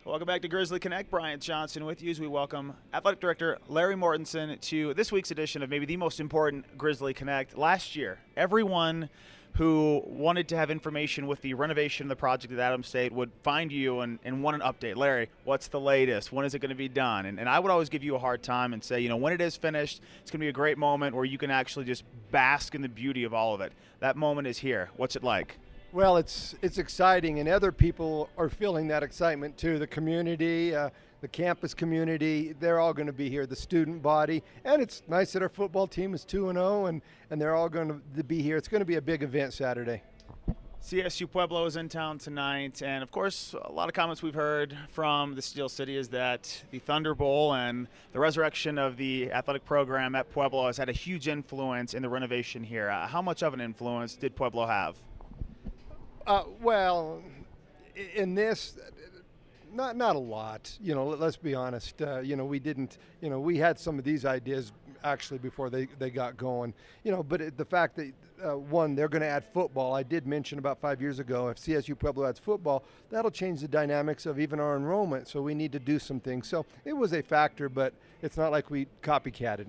Welcome back to Grizzly Connect. Bryant Johnson with you as we welcome Athletic Director Larry Mortensen to this week's edition of maybe the most important Grizzly Connect. Last year, everyone who wanted to have information with the renovation of the project at Adams State would find you and want an update. Larry, what's the latest? When is it going to be done? And I would always give you a hard time and say, you know, when it is finished, it's going to be a great moment where you can actually just bask in the beauty of all of it. That moment is here. What's it like? Well, it's exciting, and other people are feeling that excitement too. The community, the campus community, they're all going to be here, the student body. And it's nice that our football team is 2-0, and they're all going to be here. It's going to be a big event Saturday. CSU-Pueblo is in town tonight, and of course, a lot of comments we've heard from the Steel City is that the Thunder Bowl and the resurrection of the athletic program at Pueblo has had a huge influence in the renovation here. How much of an influence did Pueblo have? Well, in this, not a lot. You know, let's be honest. We didn't. We had some of these ideas actually before they got going. But the fact that one, they're going to add football. I did mention about 5 years ago, if CSU Pueblo adds football, that'll change the dynamics of even our enrollment. So we need to do some things. So it was a factor, but it's not like we copycatted.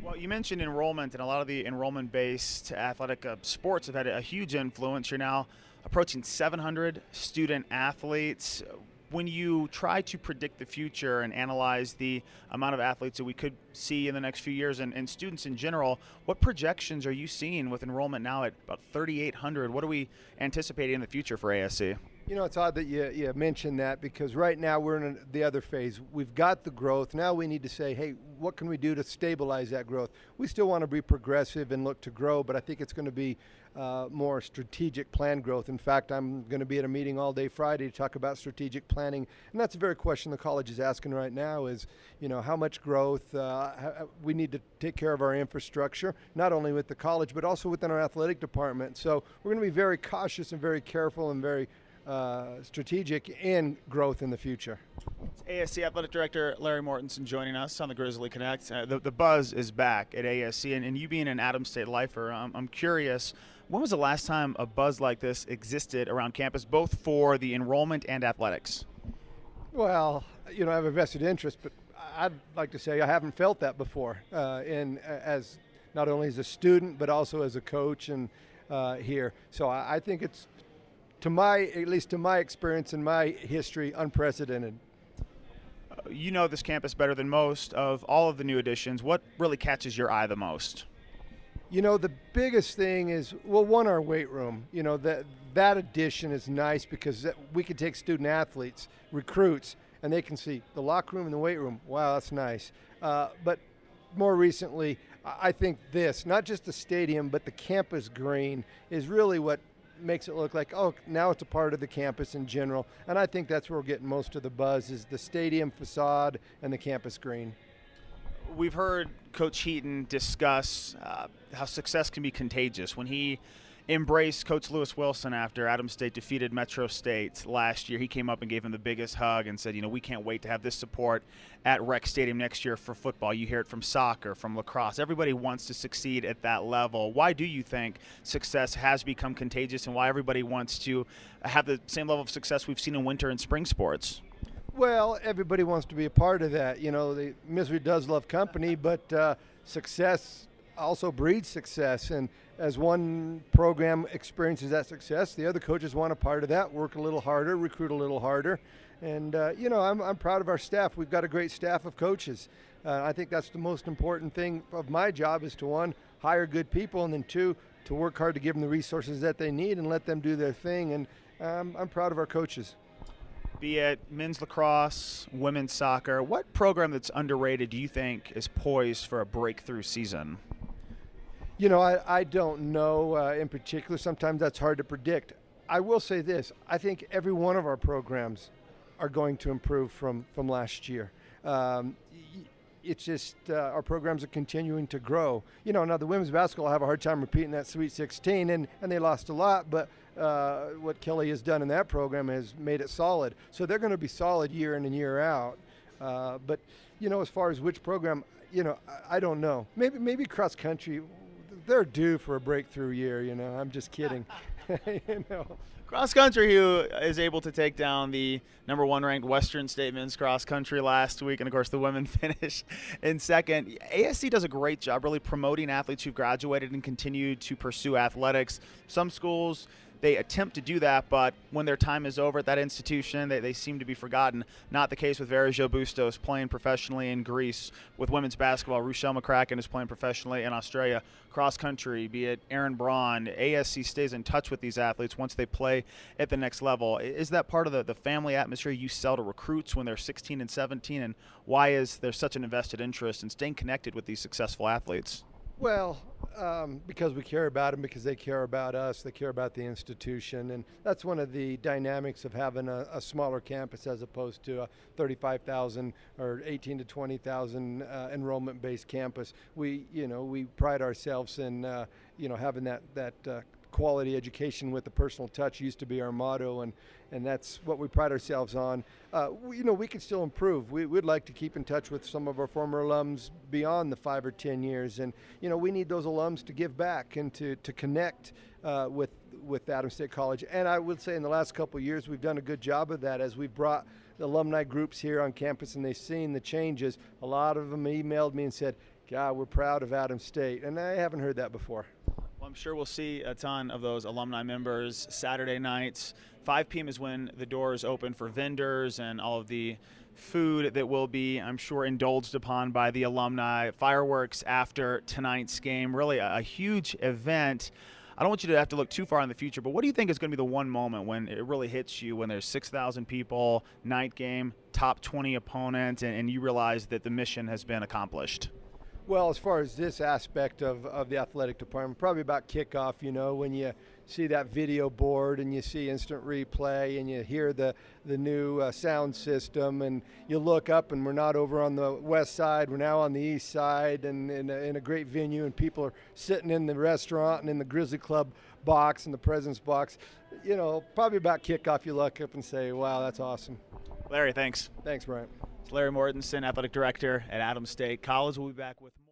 Well, you mentioned enrollment, and a lot of the enrollment-based athletic sports have had a huge influence. You're now approaching 700 student athletes. When you try to predict the future and analyze the amount of athletes that we could see in the next few years and students in general, what projections are you seeing with enrollment now at about 3,800? What are we anticipating in the future for ASC? It's odd that you mentioned that, because right now we're in the other phase. We've got the growth. Now we need to say, hey, what can we do to stabilize that growth? We still want to be progressive and look to grow, but I think it's going to be more strategic plan growth. In fact, I'm going to be at a meeting all day Friday to talk about strategic planning, and that's a very question the college is asking right now is, how much growth? We need to take care of our infrastructure, not only with the college, but also within our athletic department. So we're going to be very cautious and very careful and very strategic in growth in the future. ASC Athletic Director Larry Mortensen joining us on the Grizzly Connect. The buzz is back at ASC, and you being an Adams State lifer, I'm curious, when was the last time a buzz like this existed around campus, both for the enrollment and athletics? Well, I have a vested interest, but I'd like to say I haven't felt that before, as not only as a student, but also as a coach and here. So I think it's, at least to my experience and my history, unprecedented. You know this campus better than most. Of all of the new additions, what really catches your eye the most? The biggest thing is, well, one, our weight room. That addition is nice because we can take student athletes, recruits, and they can see the locker room and the weight room. Wow, that's nice. But more recently, I think this, not just the stadium, but the campus green is really what makes it look like, oh, now it's a part of the campus in general. And I think that's where we're getting most of the buzz, is the stadium facade and the campus green. We've heard Coach Heaton discuss how success can be contagious. When he embraced Coach Lewis Wilson after Adams State defeated Metro State last year, he came up and gave him the biggest hug and said, we can't wait to have this support at Rec Stadium next year for football. You hear it from soccer, from lacrosse. Everybody wants to succeed at that level. Why do you think success has become contagious, and why everybody wants to have the same level of success we've seen in winter and spring sports? Well, everybody wants to be a part of that. The misery does love company, but success also breeds success. And as one program experiences that success, the other coaches want a part of that, work a little harder, recruit a little harder. And, I'm proud of our staff. We've got a great staff of coaches. I think that's the most important thing of my job, is to, one, hire good people, and then two, to work hard to give them the resources that they need and let them do their thing. And I'm proud of our coaches. Be it men's lacrosse, women's soccer, what program that's underrated do you think is poised for a breakthrough season? I don't know in particular. Sometimes that's hard to predict. I will say this. I think every one of our programs are going to improve from last year. It's just our programs are continuing to grow. Now the women's basketball have a hard time repeating that Sweet 16, and they lost a lot, but what Kelly has done in that program has made it solid. So they're going to be solid year in and year out. But, as far as which program, I don't know. Maybe cross country, they're due for a breakthrough year, I'm just kidding. Cross country, who is able to take down the number 1 ranked Western State men's cross country last week, and of course the women finished in second. ASC does a great job really promoting athletes who've graduated and continue to pursue athletics. Some schools, they attempt to do that, but when their time is over at that institution, they seem to be forgotten. Not the case with Verizio Bustos playing professionally in Greece. With women's basketball, Rochelle McCracken is playing professionally in Australia. Cross country, be it Aaron Braun, ASC stays in touch with these athletes once they play at the next level. Is that part of the family atmosphere you sell to recruits when they're 16 and 17, and why is there such an invested interest in staying connected with these successful athletes? Well, because we care about them, because they care about us, they care about the institution, and that's one of the dynamics of having a smaller campus as opposed to a 35,000 or 18 to 20,000 enrollment-based campus. We pride ourselves in having that quality education with the personal touch used to be our motto, and that's what we pride ourselves on. We can still improve. We'd like to keep in touch with some of our former alums beyond the 5 or 10 years, and we need those alums to give back and to connect with Adams State College. And I would say in the last couple of years we've done a good job of that as we've brought the alumni groups here on campus and they've seen the changes. A lot of them emailed me and said, God, we're proud of Adams State, and I haven't heard that before. Well, I'm sure we'll see a ton of those alumni members Saturday nights. 5 p.m. is when the doors open for vendors and all of the food that will be, I'm sure, indulged upon by the alumni. Fireworks after tonight's game. Really a huge event. I don't want you to have to look too far in the future, but what do you think is going to be the one moment when it really hits you, when there's 6,000 people, night game, top 20 opponent, and you realize that the mission has been accomplished? Well, as far as this aspect of the athletic department, probably about kickoff, when you see that video board and you see instant replay and you hear the new sound system and you look up and we're not over on the west side, we're now on the east side and in a great venue, and people are sitting in the restaurant and in the Grizzly Club box and the President's box. Probably about kickoff you look up and say, wow, that's awesome. Larry, thanks. Thanks, Bryant. It's Larry Mortensen, Athletic Director at Adams State College. We'll be back with more.